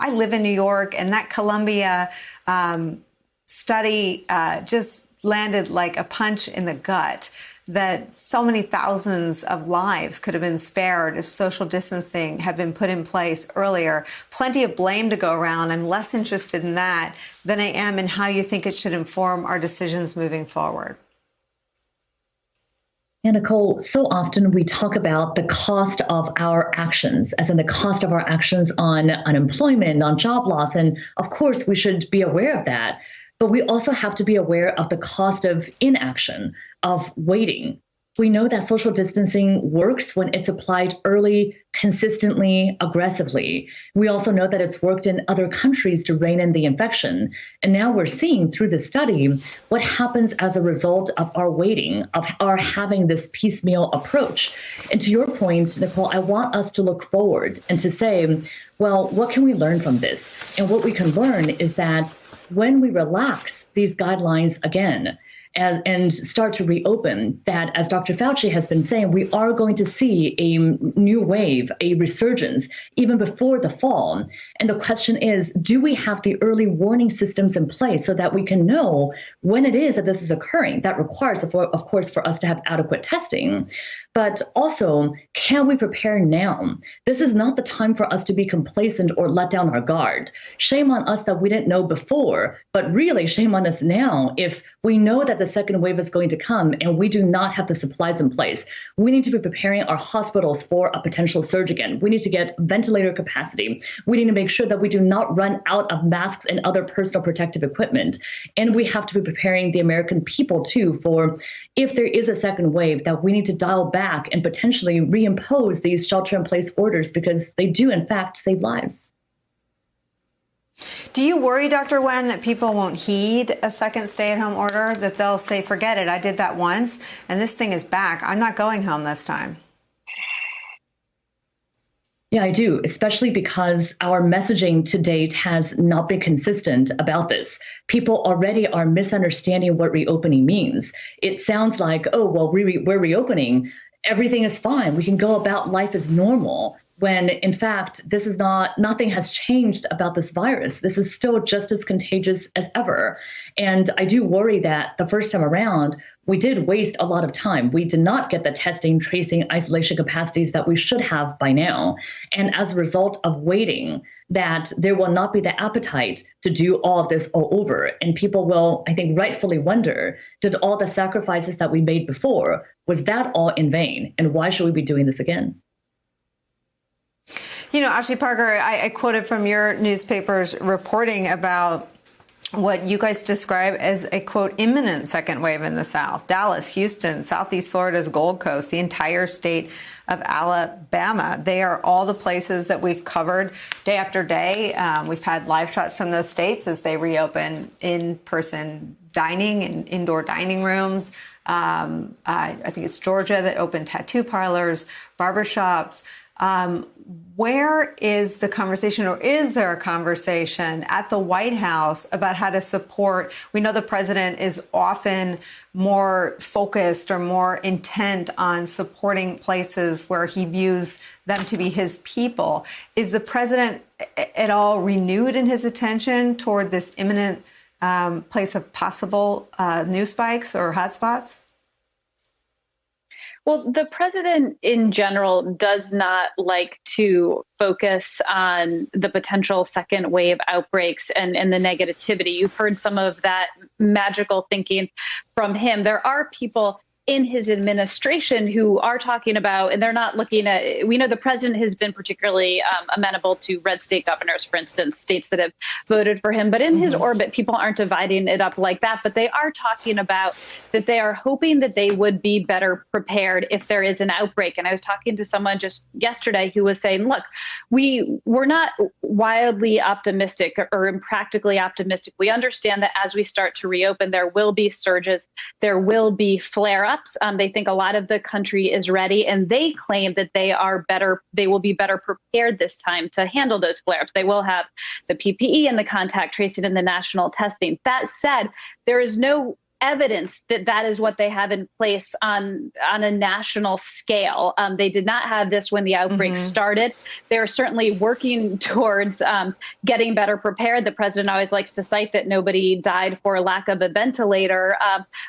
I live in New York, and that Columbia study just landed like a punch in the gut, that so many thousands of lives could have been spared if social distancing had been put in place earlier. Plenty of blame to go around. I'm less interested in that than I am in how you think it should inform our decisions moving forward. Yeah, Nicole, so often we talk about the cost of our actions, as in the cost of our actions on unemployment, on job loss. And of course, we should be aware of that. But we also have to be aware of the cost of inaction, of waiting. We know that social distancing works when it's applied early, consistently, aggressively. We also know that it's worked in other countries to rein in the infection. And now we're seeing through the study what happens as a result of our waiting, of our having this piecemeal approach. And to your point, Nicole, I want us to look forward and to say, well, what can we learn from this? And what we can learn is that when we relax these guidelines again and start to reopen, that, as Dr. Fauci has been saying, we are going to see a new wave, a resurgence, even before the fall. And the question is, do we have the early warning systems in place so that we can know when it is that this is occurring? That requires, of course, for us to have adequate testing. But also, can we prepare now? This is not the time for us to be complacent or let down our guard. Shame on us that we didn't know before, but really shame on us now if we know that the second wave is going to come and we do not have the supplies in place. We need to be preparing our hospitals for a potential surge again. We need to get ventilator capacity. We need to make sure that we do not run out of masks and other personal protective equipment. And we have to be preparing the American people, too, for if there is a second wave, that we need to dial back and potentially reimpose these shelter-in-place orders because they do, in fact, save lives. Do you worry, Dr. Wen, that people won't heed a second stay-at-home order, that they'll say, forget it, I did that once, and this thing is back. I'm not going home this time? Yeah, I do, especially because our messaging to date has not been consistent about this. People already are misunderstanding what reopening means. It sounds like, oh, well, we're reopening. Everything is fine. We can go about life as normal. When in fact, nothing has changed about this virus. This is still just as contagious as ever. And I do worry that the first time around, we did waste a lot of time. We did not get the testing, tracing, isolation capacities that we should have by now. And as a result of waiting, that there will not be the appetite to do all of this all over. And people will, I think, rightfully wonder, did all the sacrifices that we made before, was that all in vain? And why should we be doing this again? You know, Ashley Parker, I quoted from your newspaper's reporting about what you guys describe as a, quote, imminent second wave in the South. Dallas, Houston, Southeast Florida's Gold Coast, the entire state of Alabama. They are all the places that we've covered day after day. We've had live shots from those states as they reopen in-person dining and indoor dining rooms. I think it's Georgia that opened tattoo parlors, barbershops. Where is the conversation, or is there a conversation at the White House about how to support? We know the president is often more focused or more intent on supporting places where he views them to be his people. Is the president at all renewed in his attention toward this imminent place of possible new spikes or hotspots? Well, the president in general does not like to focus on the potential second wave outbreaks and the negativity. You've heard some of that magical thinking from him. There are people in his administration who are talking about, and they're not looking at, we know the president has been particularly amenable to red state governors, for instance, states that have voted for him. But in his orbit, people aren't dividing it up like that. But they are talking about that they are hoping that they would be better prepared if there is an outbreak. And I was talking to someone just yesterday who was saying, look, we're not wildly optimistic or impractically optimistic. We understand that as we start to reopen, there will be surges, there will be flare-ups. They think a lot of the country is ready, and they claim that they will be better prepared this time to handle those flare-ups. They will have the PPE and the contact tracing and the national testing. That said, there is no evidence that that is what they have in place on a national scale. They did not have this when the outbreak started. They're certainly working towards getting better prepared. The president always likes to cite that nobody died for lack of a ventilator.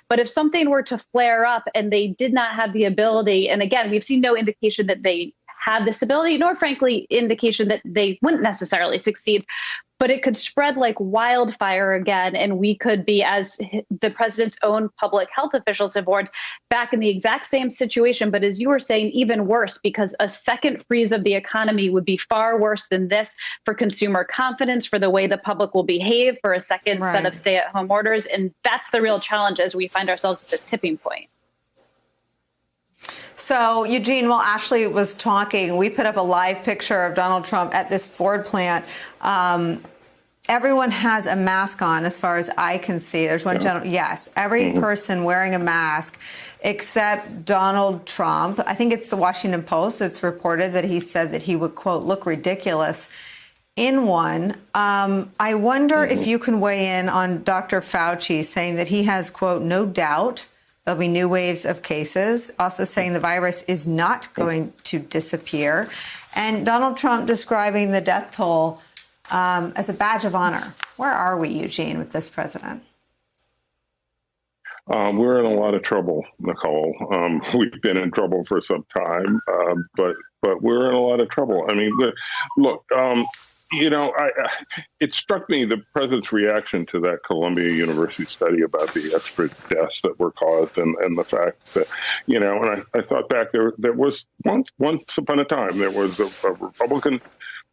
But if something were to flare up and they did not have the ability, and again, we've seen no indication that they have this ability, nor frankly indication that they wouldn't necessarily succeed, but it could spread like wildfire again. And we could be, as the president's own public health officials have warned, back in the exact same situation. But as you were saying, even worse, because a second freeze of the economy would be far worse than this for consumer confidence, for the way the public will behave, for a second set of stay-at-home orders. And that's the real challenge as we find ourselves at this tipping point. So, Eugene, while Ashley was talking, we put up a live picture of Donald Trump at this Ford plant. Everyone has a mask on, as far as I can see. There's one gentleman. Yes, every person wearing a mask except Donald Trump. I think it's the Washington Post that's reported that he said that he would, quote, look ridiculous in one. I wonder if you can weigh in on Dr. Fauci saying that he has, quote, no doubt there'll be new waves of cases, also saying the virus is not going to disappear, and Donald Trump describing the death toll as a badge of honor. Where are we, Eugene, with this president? We're in a lot of trouble, Nicole. We've been in trouble for some time, but we're in a lot of trouble. I mean, look, it struck me, the president's reaction to that Columbia University study about the extra deaths that were caused, and the fact that, and I thought back, there was once upon a time, there was a Republican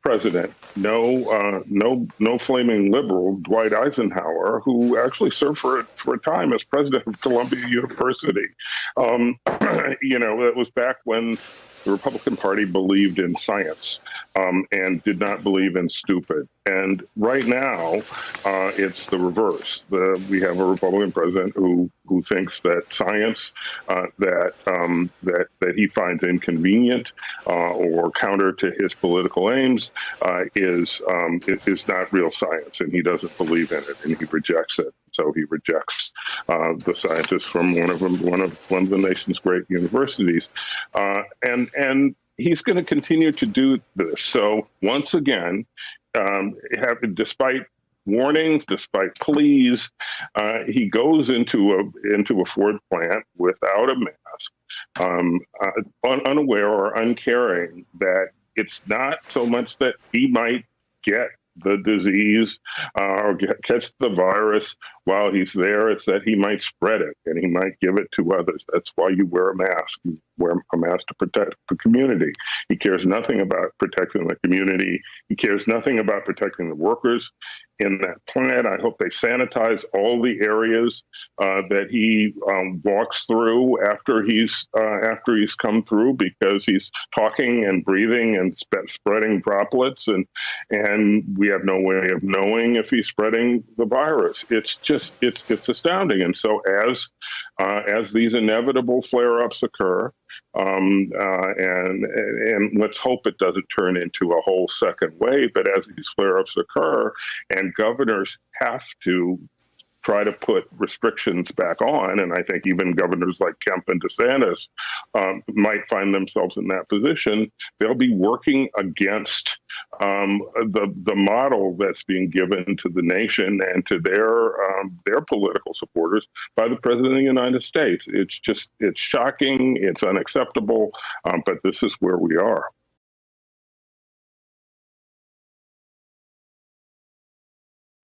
president, no flaming liberal, Dwight Eisenhower, who actually served for a time as president of Columbia University. It was back when the Republican Party believed in science and did not believe in stupid. And right now, it's the reverse. We have a Republican president who thinks that science that he finds inconvenient or counter to his political aims is not real science, and he doesn't believe in it, and he rejects it. So he rejects the scientists from one of the nation's great universities, and he's going to continue to do this. So once again, despite warnings, despite pleas, he goes into a Ford plant without a mask, unaware or uncaring that it's not so much that he might get the disease or catch the virus while he's there. It's that he might spread it and he might give it to others. That's why you wear a mask. You wear a mask to protect the community. He cares nothing about protecting the community. He cares nothing about protecting the workers in that plant. I hope they sanitize all the areas that he walks through after he's come through, because he's talking and breathing and spreading droplets, and we have no way of knowing if he's spreading the virus. It's astounding. And so as these inevitable flare-ups occur, and let's hope it doesn't turn into a whole second wave, but as these flare-ups occur and governors have to try to put restrictions back on, and I think even governors like Kemp and DeSantis might find themselves in that position, they'll be working against the model that's being given to the nation and to their political supporters by the President of the United States. It's shocking, it's unacceptable, but this is where we are.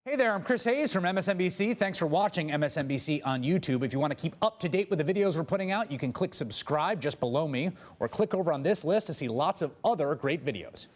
Hey there, I'm Chris Hayes from MSNBC. Thanks for watching MSNBC on YouTube. If you want to keep up to date with the videos we're putting out, you can click subscribe just below me, or click over on this list to see lots of other great videos.